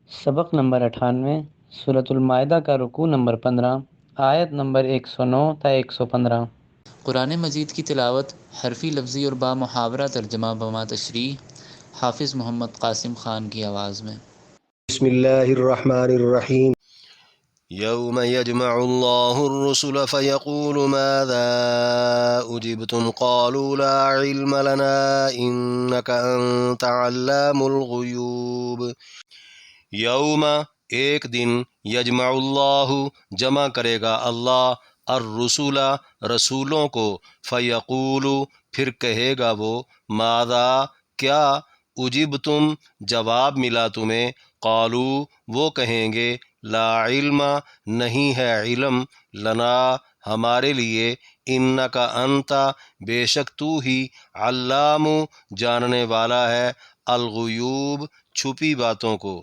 سبق نمبر 98، سورۃ المائدہ کا رکوع نمبر 15، آیت نمبر 109 تا 115۔ قرآن مجید کی تلاوت حرفی لفظی اور با محاورہ ترجمہ بما تشریح حافظ محمد قاسم خان کی آواز میں۔ بسم اللہ الرحمن الرحیم۔ یوم یجمع اللہ الرسل فیقول ماذا اجبتم قالوا لا علم لنا انک انت علام الغیوب۔ یوم ایک دن، یجمع اللہ جمع کرے گا اللہ، الرسل رسولوں کو، فیقول پھر کہے گا وہ، ماذا کیا، اجبتم جواب ملا تمہیں، قالو وہ کہیں گے، لا علم نہیں ہے علم، لنا ہمارے لیے، انک انت بے شک تو ہی، علام جاننے والا ہے، الغیوب چھپی باتوں کو۔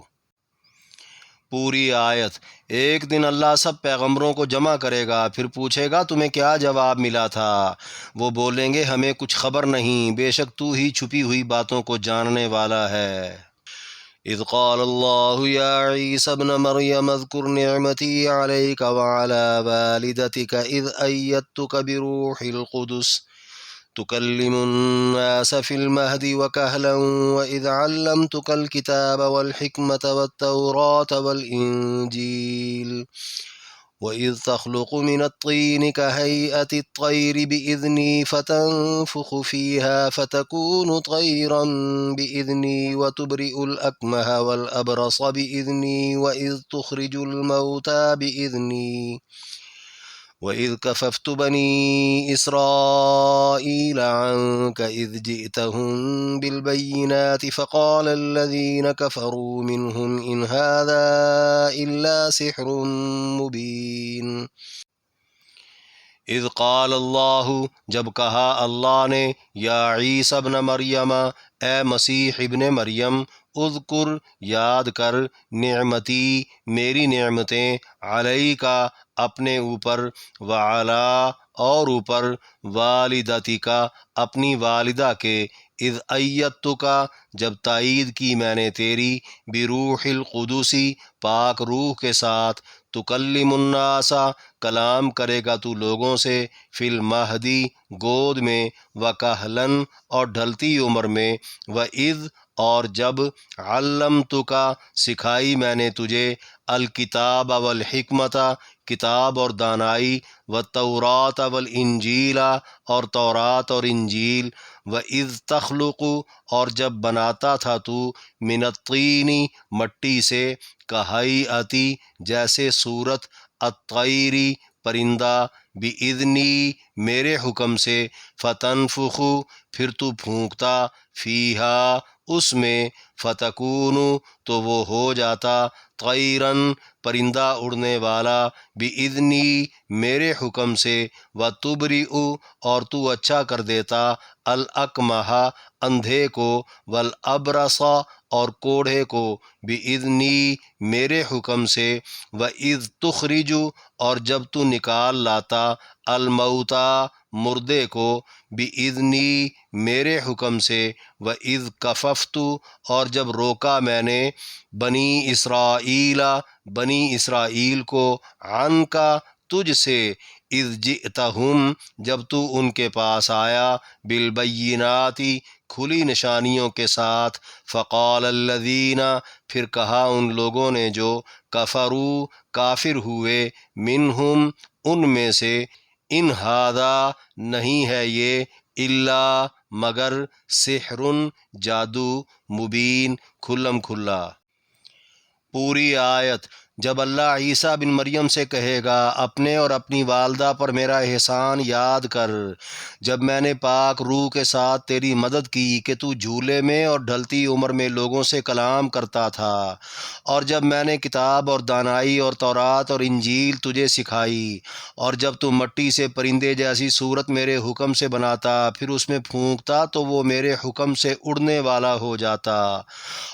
پوری آیت۔ ایک دن اللہ سب پیغمبروں کو جمع کرے گا، پھر پوچھے گا تمہیں کیا جواب ملا تھا؟ وہ بولیں گے ہمیں کچھ خبر نہیں، بے شک تو ہی چھپی ہوئی باتوں کو جاننے والا ہے۔ اذ قال اللہ یا عیسی ابن مریم اذکر نعمتی علیک وعلی والدتک اذ ایدتک بروح القدس تكلم الناس في المهد وكهلا وإذ علمتك الكتاب والحكمة والتوراة والإنجيل وإذ تخلق من الطين كهيئة الطير بإذني فتنفخ فيها فتكون طيرا بإذني وتبرئ الأكمه والأبرص بإذني وإذ تخرج الموتى بإذني وَإِذْ كَفَفْتُ بَنِي إِسْرَائِيلَ عَنْكَ إِذْ جِئْتَهُمْ بِالْبَيِّنَاتِ فَقَالَ الَّذِينَ كَفَرُوا مِنْهُمْ إِنْ هَذَا إِلَّا سِحْرٌ مُبِينٌ۔ اذ قال اللہ جب کہا اللہ نے، یا عیسی ابن مریم اے مسیح ابن مریم، اذکر یاد کر، نعمتی میری نعمتیں، علیکا اپنے اوپر، وعلا اور اوپر، والدتکا اپنی والدہ کے، اذ ایدتکا جب تائید کی میں نے تیری، بروح القدسی پاک روح کے ساتھ، تکلم الناس کلام کرے گا تو لوگوں سے، فی المہدی گود میں، وکہلن اور ڈھلتی عمر میں، وَإِذْ اور جب، علمتک سکھائی میں نے تجھے، الکتاب والحکمت کتاب اور دانائی، والتوراۃ والانجیل اور تورات اور انجیل، وَإِذْ تخلق اور جب بناتا تھا تو، من الطین مٹی سے، کہیئتی جیسے صورت، الطیر پرندہ، بِإِذْنِی میرے حکم سے، فتنفخ پھر تو پھونکتا، فیہا اس میں، فتکون تو وہ ہو جاتا، طیراً پرندہ اڑنے والا، بِإِذْنِی میرے حکم سے، وَتُبْرِئُ اور تو اچھا کر دیتا، الأکمہ اندھے کو، والأبرص اور کوڑھے کو، بِإِذْنِی میرے حکم سے، وَإِذْ تُخْرِجُ اور جب تو نکال لاتا، الموتیٰ مردے کو، بِإِذْنِی میرے حکم سے، وَإِذْ کَفَفْتُ اور جب روکا میں نے، بنی اسرائیل بنی اسرائیل کو، عنکا تجھ سے، اذ جئتہم جب تو ان کے پاس آیا، بالبینات کھلی نشانیوں کے ساتھ، فقال الذین پھر کہا ان لوگوں نے جو، کفروا کافر ہوئے، منہم ان میں سے، ان ھذا نہیں ہے یہ، الا مگر، سحر جادو، مبین کھلم کھلا۔ پوری آیت۔ جب اللہ عیسیٰ بن مریم سے کہے گا اپنے اور اپنی والدہ پر میرا احسان یاد کر، جب میں نے پاک روح کے ساتھ تیری مدد کی کہ تو جھولے میں اور ڈھلتی عمر میں لوگوں سے کلام کرتا تھا، اور جب میں نے کتاب اور دانائی اور تورات اور انجیل تجھے سکھائی، اور جب تو مٹی سے پرندے جیسی صورت میرے حکم سے بناتا، پھر اس میں پھونکتا تو وہ میرے حکم سے اڑنے والا ہو جاتا،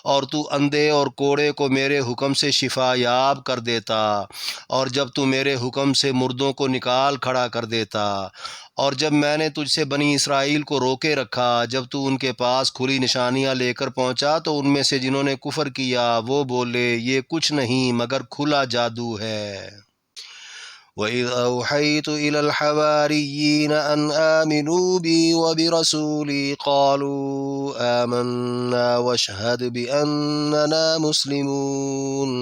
اور تو اندھے اور کوڑے کو میرے حکم سے شفا یاب عذاب کر دیتا، اور جب تو میرے حکم سے مردوں کو نکال کھڑا کر دیتا، اور جب میں نے تجھ سے بنی اسرائیل کو روکے رکھا، جب تو ان کے پاس کھلی نشانیاں لے کر پہنچا تو ان میں سے جنہوں نے کفر کیا وہ بولے یہ کچھ نہیں مگر کھلا جادو ہے۔ وَإِذْ أَوْحَيْتُ إِلَى الْحَوَارِيِّينَ أَنْ آمِنُوا بِي وَبِرَسُولِي قَالُوا آمَنَّا وَاشْهَدْ بِأَنَّنَا مُسْلِمُونَ۔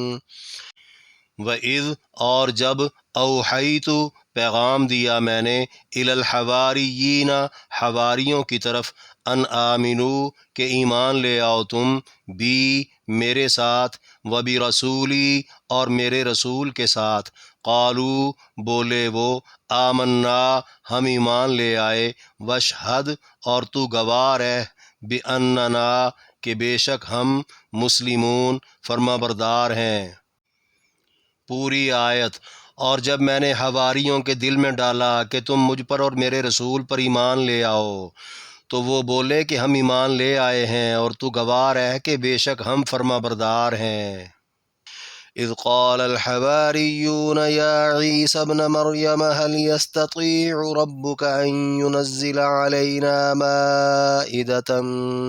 وَإِذْ اور جب اوحیت پیغام دیا میں نے الی الحواریین حواریوں کی طرف، ان آمنو کہ ایمان لے آؤ تم، بی میرے ساتھ، وبرسولی اور میرے رسول کے ساتھ، قالو بولے وہ، آمنا ہم ایمان لے آئے، واشہد اور تو گواہ رہ، باننا کہ بے شک ہم مسلمون فرما بردار ہیں۔ پوری آیت۔ اور جب میں نے حواریوں کے دل میں ڈالا کہ تم مجھ پر اور میرے رسول پر ایمان لے آؤ، تو وہ بولے کہ ہم ایمان لے آئے ہیں، اور تو گواہ رہ کہ بے شک ہم فرما بردار ہیں۔ اذ قال الحواریون یا عیسی ابن مریم هل يستطيع ربك ان ينزل علينا مائدة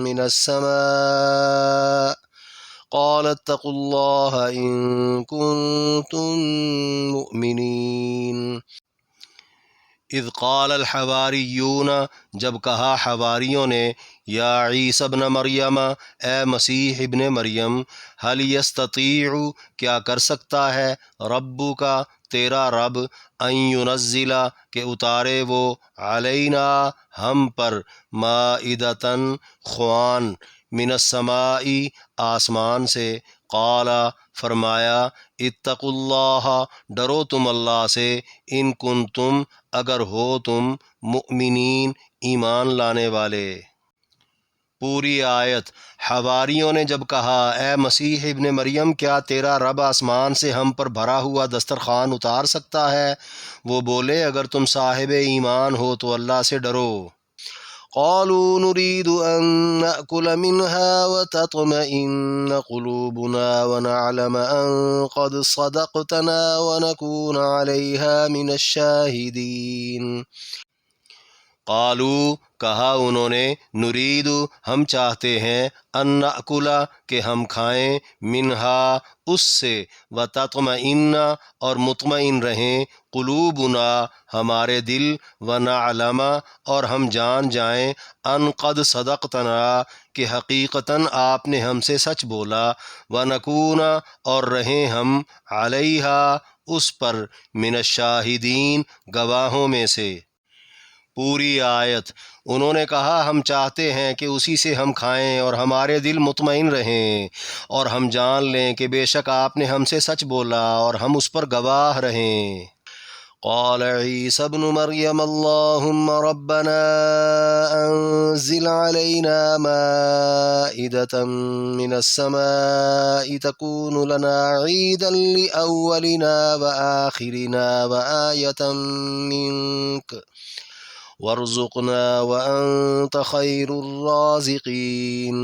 من السماء قال اتقوا الله إن كنتم مؤمنين۔ اذ قال الحواریون جب کہا حواریوں نے، یا عیسی ابن مریم اے مسیح ابن مریم، هل يستطيع کیا کر سکتا ہے، ربک تیرا رب، ان ينزل کہ اتارے وہ، علینا ہم پر، مائدۃ خوان، من السماء آسمان سے، قال فرمایا، اتقوا اللہ ڈرو تم اللہ سے، ان کنتم اگر ہو تم، مؤمنین ایمان لانے والے۔ پوری آیت۔ حواریوں نے جب کہا اے مسیح ابن مریم کیا تیرا رب آسمان سے ہم پر بھرا ہوا دسترخوان اتار سکتا ہے؟ وہ بولے اگر تم صاحب ایمان ہو تو اللہ سے ڈرو۔ قالوا نريد أن نأكل منها وتطمئن قلوبنا ونعلم أن قد صدقتنا ونكون عليها من الشاهدين۔ قالوا کہا انہوں نے، نرید ہم چاہتے ہیں، ان نأکل کہ ہم کھائیں، منہا اس سے، وتطمئن اور مطمئن رہیں، قلوبنا ہمارے دل، ونعلم اور ہم جان جائیں، ان قد صدقتنا کہ حقیقتاً آپ نے ہم سے سچ بولا، ونکون اور رہیں ہم، علیہا اس پر، من الشاہدین گواہوں میں سے۔ پوری آیت۔ انہوں نے کہا ہم چاہتے ہیں کہ اسی سے ہم کھائیں اور ہمارے دل مطمئن رہیں اور ہم جان لیں کہ بے شک آپ نے ہم سے سچ بولا اور ہم اس پر گواہ رہیں۔ قال عیسی ابن مریم اللہم ربنا انزل علینا مائدة من السماء تکون لنا عیدا لأولنا وآخرنا وآیة منک وارزقنا وانت خیر الرازقین۔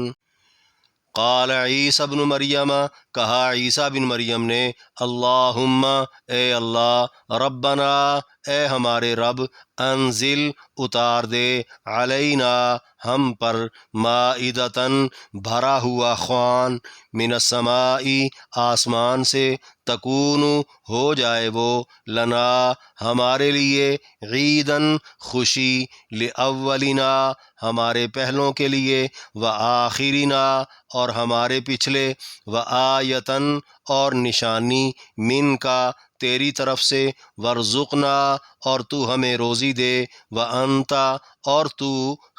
قال عیسی ابن مریم کہا عیسیٰ بن مریم نے، اللہم اے اللہ، ربنا اے ہمارے رب، انزل اتار دے، علینا ہم پر، مائدۃ بھرا ہوا خوان، من السماء آسمان سے، تکون ہو جائے وہ، لنا ہمارے لیے، عیداً خوشی، لأولنا ہمارے پہلوں کے لیے، وآخرنا اور ہمارے پچھلے، وآیتاً اور نشانی، من کا تیری طرف سے، ورزقنا اور تو ہمیں روزی دے، وانت اور تو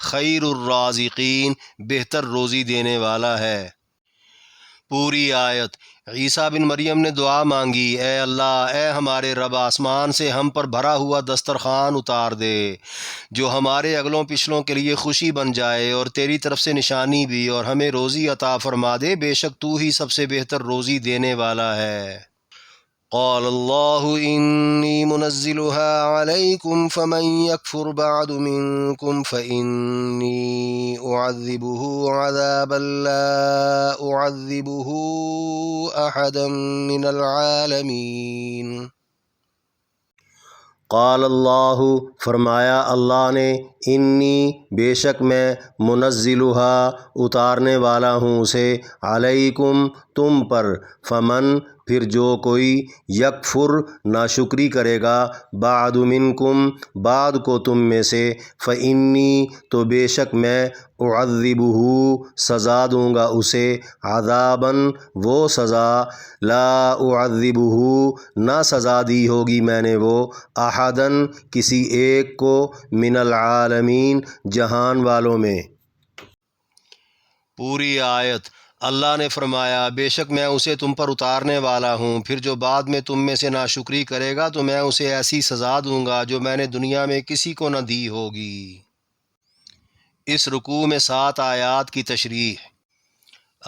خیر الرازقین بہتر روزی دینے والا ہے۔ پوری آیت۔ عیسیٰ بن مریم نے دعا مانگی، اے اللہ، اے ہمارے رب، آسمان سے ہم پر بھرا ہوا دسترخوان اتار دے جو ہمارے اگلوں پچھلوں کے لیے خوشی بن جائے، اور تیری طرف سے نشانی بھی، اور ہمیں روزی عطا فرما دے، بے شک تو ہی سب سے بہتر روزی دینے والا ہے۔ قال اللہ انی منزلها علیکم فمن یکفر بعد منکم فانی اعذبه عذابا لا اعذبه احدا من العالمین۔ قال اللہ، فرمایا اللہ نے، انی بے شک میں منزلھا اتارنے والا ہوں اسے، علیکم تم پر، فمن پھر جو کوئی، یکفر ناشکری کرے گا، بعد منکم بعد کو تم میں سے، فانی تو بے شک میں، اعذبہ سزا دوں گا اسے، عذاباً وہ سزا، لا اعذبہ نہ سزا دی ہوگی میں نے وہ، احداً کسی ایک کو، من العالمین جہان والوں میں۔ پوری آیت۔ اللہ نے فرمایا بے شک میں اسے تم پر اتارنے والا ہوں، پھر جو بعد میں تم میں سے ناشکری کرے گا تو میں اسے ایسی سزا دوں گا جو میں نے دنیا میں کسی کو نہ دی ہوگی۔ اس رکوع میں 7 آیات کی تشریح۔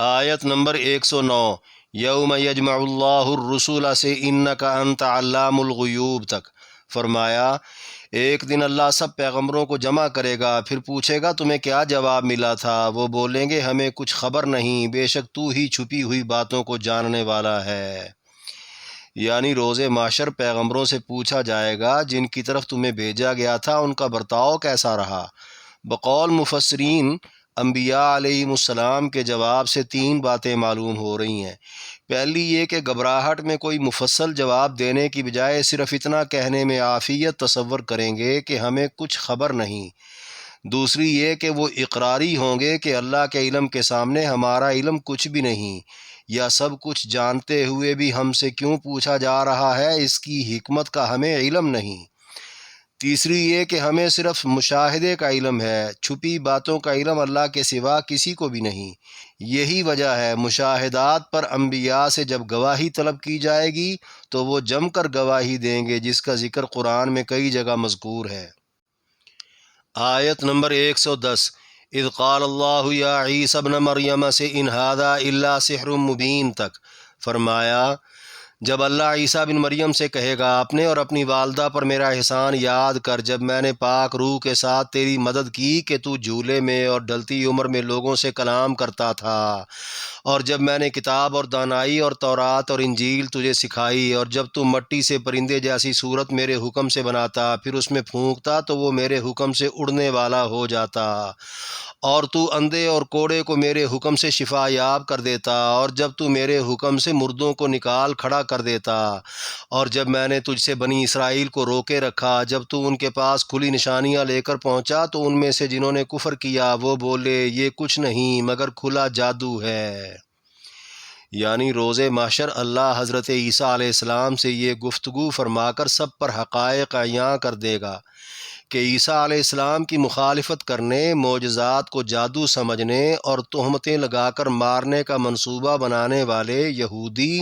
آیت نمبر 109، یوم یجمع اللہ الرسول سے انک انت علام الغیوب تک فرمایا ایک دن اللہ سب پیغمبروں کو جمع کرے گا، پھر پوچھے گا تمہیں کیا جواب ملا تھا؟ وہ بولیں گے ہمیں کچھ خبر نہیں، بے شک تو ہی چھپی ہوئی باتوں کو جاننے والا ہے۔ یعنی روز محشر پیغمبروں سے پوچھا جائے گا جن کی طرف تمہیں بھیجا گیا تھا ان کا برتاؤ کیسا رہا؟ بقول مفسرین، انبیاء علیہم السلام کے جواب سے 3 باتیں معلوم ہو رہی ہیں۔ پہلی یہ کہ گھبراہٹ میں کوئی مفصل جواب دینے کی بجائے صرف اتنا کہنے میں عافیت تصور کریں گے کہ ہمیں کچھ خبر نہیں۔ دوسری یہ کہ وہ اقراری ہوں گے کہ اللہ کے علم کے سامنے ہمارا علم کچھ بھی نہیں، یا سب کچھ جانتے ہوئے بھی ہم سے کیوں پوچھا جا رہا ہے، اس کی حکمت کا ہمیں علم نہیں۔ تیسری یہ کہ ہمیں صرف مشاہدے کا علم ہے، چھپی باتوں کا علم اللہ کے سوا کسی کو بھی نہیں۔ یہی وجہ ہے مشاہدات پر انبیاء سے جب گواہی طلب کی جائے گی تو وہ جم کر گواہی دیں گے، جس کا ذکر قرآن میں کئی جگہ مذکور ہے۔ آیت نمبر 110، اذ قال اللہ یا عیسی ابن مریم سے ان ھذا الا سحر مبین تک فرمایا جب اللہ عیسیٰ بن مریم سے کہے گا اپنے اور اپنی والدہ پر میرا احسان یاد کر، جب میں نے پاک روح کے ساتھ تیری مدد کی کہ تو جھولے میں اور ڈھلتی عمر میں لوگوں سے کلام کرتا تھا، اور جب میں نے کتاب اور دانائی اور تورات اور انجیل تجھے سکھائی، اور جب تو مٹی سے پرندے جیسی صورت میرے حکم سے بناتا، پھر اس میں پھونکتا تو وہ میرے حکم سے اڑنے والا ہو جاتا، اور تو اندھے اور کوڑے کو میرے حکم سے شفا یاب کر دیتا، اور جب تو میرے حکم سے مردوں کو نکال کھڑا کر دیتا، اور جب میں نے تجھ سے بنی اسرائیل کو روکے رکھا، جب تو ان کے پاس کھلی نشانیاں لے کر پہنچا تو ان میں سے جنہوں نے کفر کیا وہ بولے یہ کچھ نہیں مگر کھلا جادو ہے۔ یعنی روز محشر اللہ حضرت عیسیٰ علیہ السلام سے یہ گفتگو فرما کر سب پر حقائق عیاں کر دے گا کہ عیسیٰ علیہ السلام کی مخالفت کرنے، معجزات کو جادو سمجھنے اور تہمتیں لگا کر مارنے کا منصوبہ بنانے والے یہودی،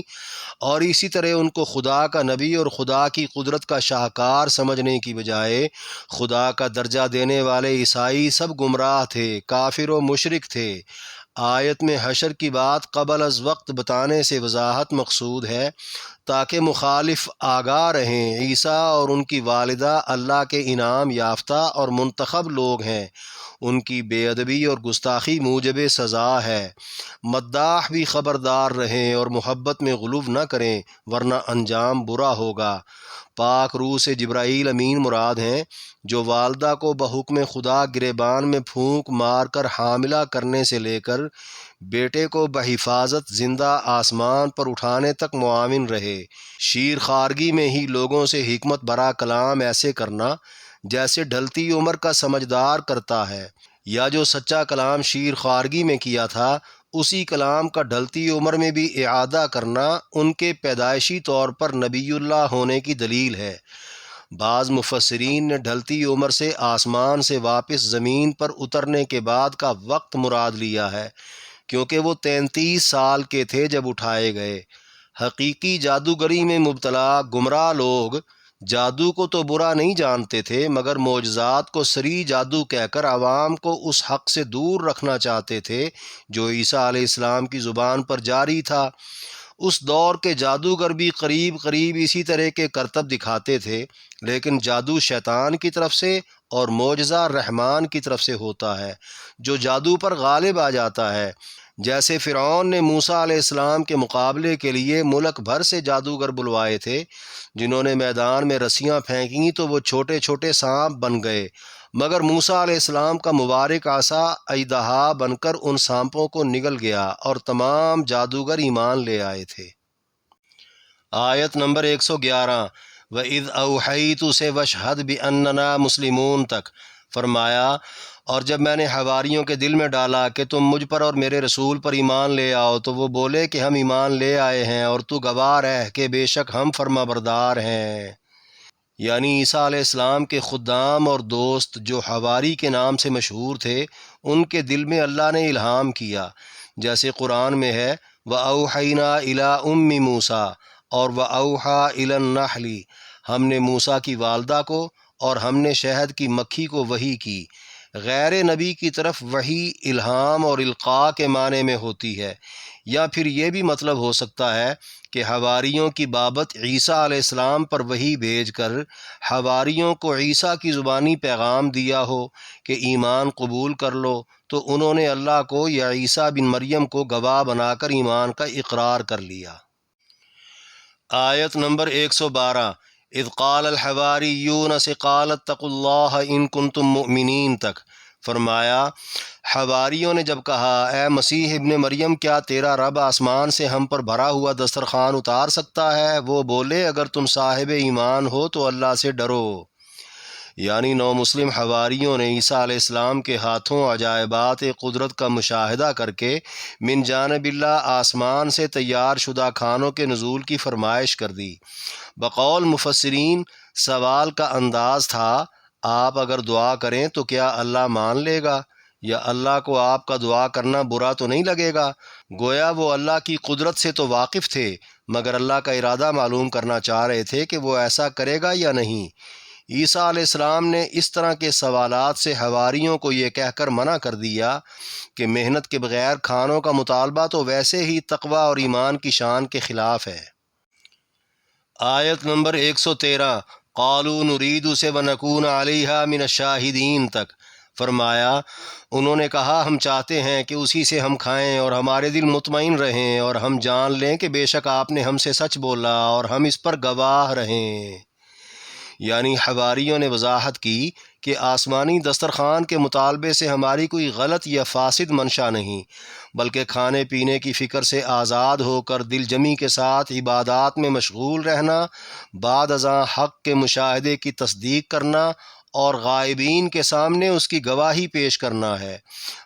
اور اسی طرح ان کو خدا کا نبی اور خدا کی قدرت کا شاہکار سمجھنے کی بجائے خدا کا درجہ دینے والے عیسائی سب گمراہ تھے، کافر و مشرک تھے۔ آیت میں حشر کی بات قبل از وقت بتانے سے وضاحت مقصود ہے تاکہ مخالف آگاہ رہیں عیسیٰ اور ان کی والدہ اللہ کے انعام یافتہ اور منتخب لوگ ہیں، ان کی بے ادبی اور گستاخی موجب سزا ہے۔ مداح بھی خبردار رہیں اور محبت میں غلو نہ کریں ورنہ انجام برا ہوگا۔ پاک روح سے جبرائیل امین مراد ہیں، جو والدہ کو بحکم خدا گریبان میں پھونک مار کر حاملہ کرنے سے لے کر بیٹے کو بحفاظت زندہ آسمان پر اٹھانے تک معاون رہے۔ شیر خارگی میں ہی لوگوں سے حکمت برا کلام ایسے کرنا جیسے ڈھلتی عمر کا سمجھدار کرتا ہے، یا جو سچا کلام شیر خارگی میں کیا تھا اسی کلام کا ڈھلتی عمر میں بھی اعادہ کرنا ان کے پیدائشی طور پر نبی اللہ ہونے کی دلیل ہے۔ بعض مفسرین نے ڈھلتی عمر سے آسمان سے واپس زمین پر اترنے کے بعد کا وقت مراد لیا ہے، کیونکہ وہ 33 سال کے تھے جب اٹھائے گئے۔ حقیقی جادوگری میں مبتلا گمراہ لوگ جادو کو تو برا نہیں جانتے تھے، مگر معجزات کو صریح جادو کہہ کر عوام کو اس حق سے دور رکھنا چاہتے تھے جو عیسیٰ علیہ السلام کی زبان پر جاری تھا۔ اس دور کے جادوگر بھی قریب قریب اسی طرح کے کرتب دکھاتے تھے، لیکن جادو شیطان کی طرف سے اور معجزہ رحمان کی طرف سے ہوتا ہے جو جادو پر غالب آ جاتا ہے۔ جیسے فرعون نے موسیٰ علیہ السلام کے مقابلے کے لیے ملک بھر سے جادوگر بلوائے تھے، جنہوں نے میدان میں رسیاں پھینکیں تو وہ چھوٹے چھوٹے سانپ بن گئے، مگر موسیٰ علیہ السلام کا مبارک عصا اژدہا بن کر ان سانپوں کو نگل گیا اور تمام جادوگر ایمان لے آئے تھے۔ آیت نمبر 111، وَإِذْ أَوْحَيْتُ سے وَاشْهَدْ بِأَنَّنَا مُسْلِمُونَ تک فرمایا، اور جب میں نے حواریوں کے دل میں ڈالا کہ تم مجھ پر اور میرے رسول پر ایمان لے آؤ، تو وہ بولے کہ ہم ایمان لے آئے ہیں، اور تو گواہ رہ کہ بے شک ہم فرما بردار ہیں۔ یعنی عیسیٰ علیہ السلام کے خدام اور دوست جو حواری کے نام سے مشہور تھے، ان کے دل میں اللہ نے الہام کیا، جیسے قرآن میں ہے وَأَوْحَيْنَا إِلَىٰ أُمِّ مُوسَىٰ اور وَأَوْحَىٰ إِلَى النَّحْلِ، ہم نے موسیٰ کی والدہ کو اور ہم نے شہد کی مکھی کو وحی کی۔ غیر نبی کی طرف وحی الہام اور القاء کے معنی میں ہوتی ہے، یا پھر یہ بھی مطلب ہو سکتا ہے کہ حواریوں کی بابت عیسیٰ علیہ السلام پر وحی بھیج کر حواریوں کو عیسیٰ کی زبانی پیغام دیا ہو کہ ایمان قبول کر لو، تو انہوں نے اللہ کو یا عیسیٰ بن مریم کو گواہ بنا کر ایمان کا اقرار کر لیا۔ آیت نمبر 112، اذ قال الحواریون سے قال اتقوا اللہ ان کنتم مؤمنین تک فرمایا، حواریوں نے جب کہا اے مسیح ابن مریم، کیا تیرا رب آسمان سے ہم پر بھرا ہوا دسترخوان اتار سکتا ہے؟ وہ بولے اگر تم صاحب ایمان ہو تو اللہ سے ڈرو۔ یعنی نو مسلم حواریوں نے عیسیٰ علیہ السلام کے ہاتھوں عجائبات قدرت کا مشاہدہ کر کے من جانب اللہ آسمان سے تیار شدہ کھانوں کے نزول کی فرمائش کر دی۔ بقول مفسرین سوال کا انداز تھا آپ اگر دعا کریں تو کیا اللہ مان لے گا، یا اللہ کو آپ کا دعا کرنا برا تو نہیں لگے گا؟ گویا وہ اللہ کی قدرت سے تو واقف تھے، مگر اللہ کا ارادہ معلوم کرنا چاہ رہے تھے کہ وہ ایسا کرے گا یا نہیں۔ عیسیٰ علیہ السلام نے اس طرح کے سوالات سے حواریوں کو یہ کہہ کر منع کر دیا کہ محنت کے بغیر کھانوں کا مطالبہ تو ویسے ہی تقوی اور ایمان کی شان کے خلاف ہے۔ آیت نمبر 113، قالوا نرید سے ونکون علیہا من الشاہدین تک فرمایا، انہوں نے کہا ہم چاہتے ہیں کہ اسی سے ہم کھائیں اور ہمارے دل مطمئن رہیں اور ہم جان لیں کہ بے شک آپ نے ہم سے سچ بولا اور ہم اس پر گواہ رہیں۔ یعنی حواریوں نے وضاحت کی کہ آسمانی دسترخوان کے مطالبے سے ہماری کوئی غلط یا فاسد منشا نہیں، بلکہ کھانے پینے کی فکر سے آزاد ہو کر دل جمی کے ساتھ عبادات میں مشغول رہنا، بعد ازاں حق کے مشاہدے کی تصدیق کرنا اور غائبین کے سامنے اس کی گواہی پیش کرنا ہے۔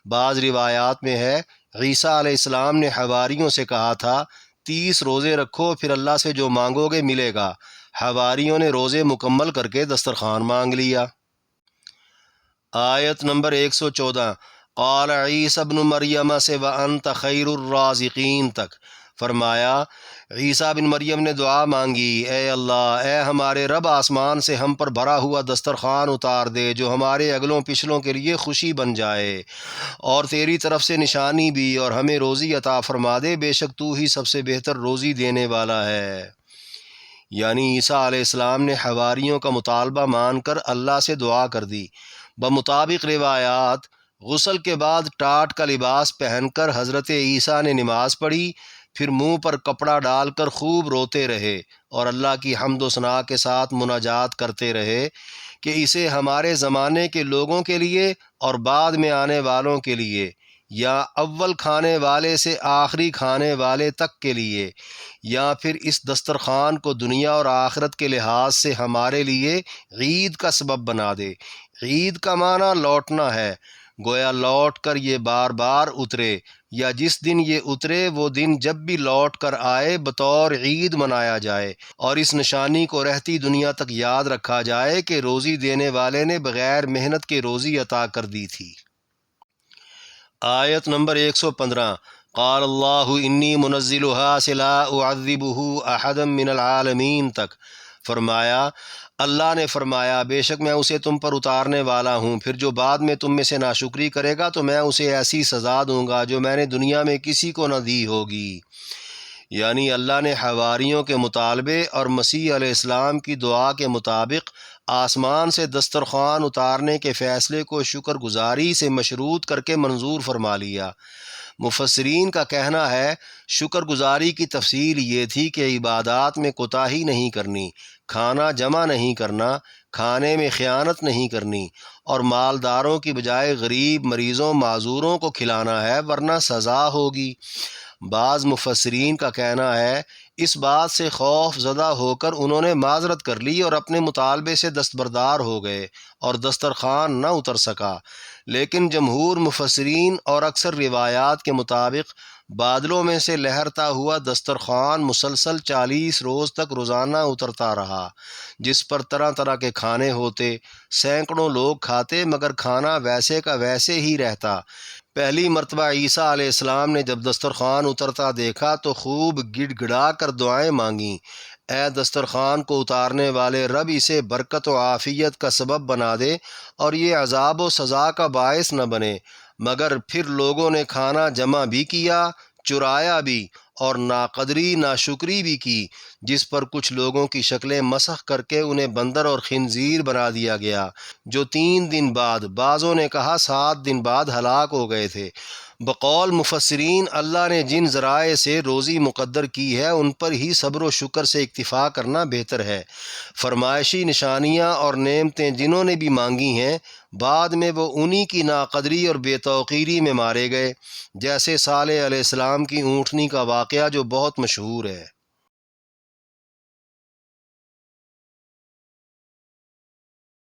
بعض روایات میں ہے عیسیٰ علیہ السلام نے حواریوں سے کہا تھا 30 روزے رکھو پھر اللہ سے جو مانگو گے ملے گا۔ حواریوں نے روزے مکمل کر کے دسترخوان مانگ لیا۔ آیت نمبر 114، قال عیسی ابن مریم سے وانت خیر الرازقین تک فرمایا، عیسیٰ بن مریم نے دعا مانگی اے اللہ، اے ہمارے رب آسمان سے ہم پر بھرا ہوا دسترخوان اتار دے جو ہمارے اگلوں پچھلوں کے لیے خوشی بن جائے، اور تیری طرف سے نشانی بھی، اور ہمیں روزی عطا فرما دے، بے شک تو ہی سب سے بہتر روزی دینے والا ہے۔ یعنی عیسیٰ علیہ السلام نے حواریوں کا مطالبہ مان کر اللہ سے دعا کر دی۔ بمطابق روایات غسل کے بعد ٹاٹ کا لباس پہن کر حضرت عیسیٰ نے نماز پڑھی، پھر منہ پر کپڑا ڈال کر خوب روتے رہے اور اللہ کی حمد و ثنا کے ساتھ مناجات کرتے رہے کہ اسے ہمارے زمانے کے لوگوں کے لیے اور بعد میں آنے والوں کے لیے، یا اول کھانے والے سے آخری کھانے والے تک کے لیے، یا پھر اس دسترخوان کو دنیا اور آخرت کے لحاظ سے ہمارے لیے عید کا سبب بنا دے۔ عید کا معنی لوٹنا ہے، گویا لوٹ کر یہ بار بار اترے، یا جس دن یہ اترے وہ دن جب بھی لوٹ کر آئے بطور عید منایا جائے، اور اس نشانی کو رہتی دنیا تک یاد رکھا جائے کہ روزی دینے والے نے بغیر محنت کے روزی عطا کر دی تھی۔ آیت نمبر 115، قال اللہ انی منزلها سے لا اعذبہ احدا من العالمین تک فرمایا، اللہ نے فرمایا بے شک میں اسے تم پر اتارنے والا ہوں، پھر جو بعد میں تم میں سے ناشکری کرے گا تو میں اسے ایسی سزا دوں گا جو میں نے دنیا میں کسی کو نہ دی ہوگی۔ یعنی اللہ نے حواریوں کے مطالبے اور مسیح علیہ السلام کی دعا کے مطابق آسمان سے دسترخوان اتارنے کے فیصلے کو شکر گزاری سے مشروط کر کے منظور فرما لیا۔ مفسرین کا کہنا ہے شکر گزاری کی تفصیل یہ تھی کہ عبادات میں کوتاہی نہیں کرنی، کھانا جمع نہیں کرنا، کھانے میں خیانت نہیں کرنی، اور مالداروں کی بجائے غریب، مریضوں، معذوروں کو کھلانا ہے ورنہ سزا ہوگی۔ بعض مفسرین کا کہنا ہے اس بات سے خوف زدہ ہو کر انہوں نے معذرت کر لی اور اپنے مطالبے سے دستبردار ہو گئے اور دسترخوان نہ اتر سکا، لیکن جمہور مفسرین اور اکثر روایات کے مطابق بادلوں میں سے لہرتا ہوا دسترخوان مسلسل 40 روز تک روزانہ اترتا رہا، جس پر طرح طرح کے کھانے ہوتے، سینکڑوں لوگ کھاتے مگر کھانا ویسے کا ویسے ہی رہتا۔ پہلی مرتبہ عیسیٰ علیہ السلام نے جب دسترخوان اترتا دیکھا تو خوب گڑ گڑا کر دعائیں مانگیں، اے دسترخوان کو اتارنے والے رب، اسے برکت و عافیت کا سبب بنا دے اور یہ عذاب و سزا کا باعث نہ بنے۔ مگر پھر لوگوں نے کھانا جمع بھی کیا، چرایا بھی، اور ناقدری ناشکری بھی کی، جس پر کچھ لوگوں کی شکلیں مسخ کر کے انہیں بندر اور خنزیر بنا دیا گیا، جو 3 دن بعد، بعضوں نے کہا 7 دن بعد ہلاک ہو گئے تھے۔ بقول مفسرین اللہ نے جن ذرائع سے روزی مقدر کی ہے ان پر ہی صبر و شکر سے اکتفا کرنا بہتر ہے۔ فرمائشی نشانیاں اور نعمتیں جنہوں نے بھی مانگی ہیں بعد میں وہ انہی کی ناقدری اور بے توقیری میں مارے گئے، جیسے صالح علیہ السلام کی اونٹنی کا واقعہ جو بہت مشہور ہے۔